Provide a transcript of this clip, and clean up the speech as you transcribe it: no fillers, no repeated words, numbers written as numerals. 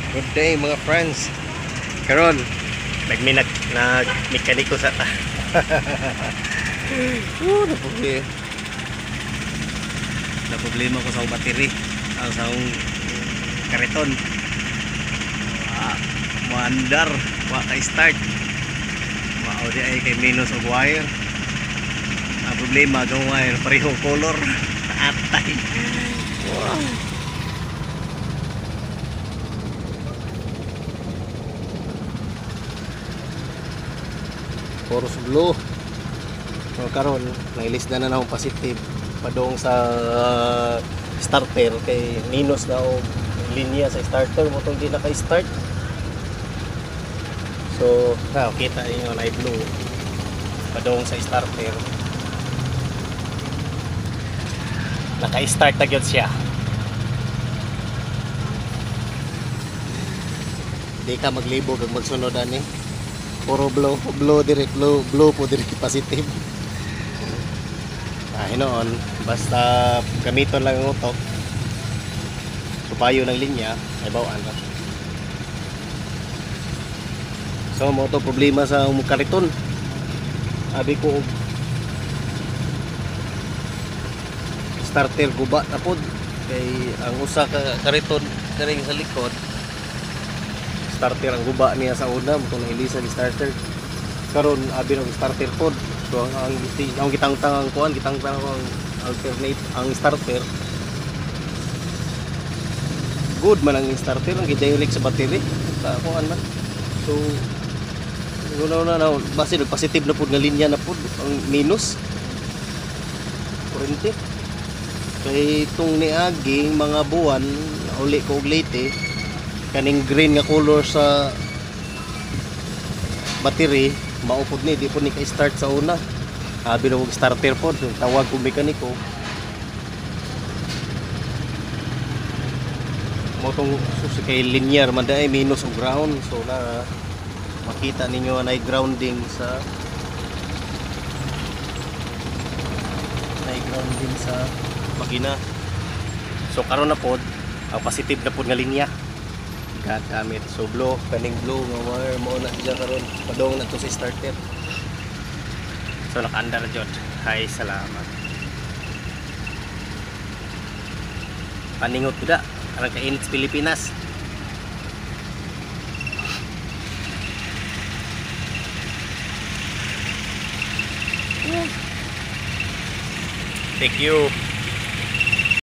Good day mga friends. Karon nag-mekaniko sa ta. Na problema ko sa battery, sa kariton. Maandar, wa kay start. Mao di ay kay minus og wire. Ang problema ang wire pareho color. Atay. Wow. Chorus blue. So karon nailis na akong positive padong sa starter kay minus na og linya sa starter mo tong di naka-start. So kita niyo na blue padong sa starter. Naka-start na gyud siya. Di ka maglibog ag magsunod ani. Puro blue direct blue po direct positive. Hinoon basta gamiton lang ang utok. Supayo ng linya ay bawaan ka. So mo to problema sa kariton. Abi ko starter guba na pod kay ang usa ka kariton karing sa likod. Starter ang guba niya sa una mo na ilisan ni starter. Karon abi ng starter pod. So ang gitang-tang kuan gitang-tang ang alternate ang starter. Good man ang starter ang gidirect sa battery sa kuan man. So no base positive na pod nga linya na pod ang minus. Kurente. Kay itong niaging mga buwan uli ko og late kaning green nga color sa battery maupod ni di po ni ka-start sa una. Abi na og starter po so, tawag ko mekaniko mo tong susi kay linear man dai minus og ground so na makita ninyo na grounding sa makina. So karon na pod ang positive na pod nga linya gamit. So blue kaning blue nga wire mo na diya karon padong na to sa starter. So nakaandar jud. Hay salamat. Paningot kuda karang kainit sa Pilipinas. Thank you.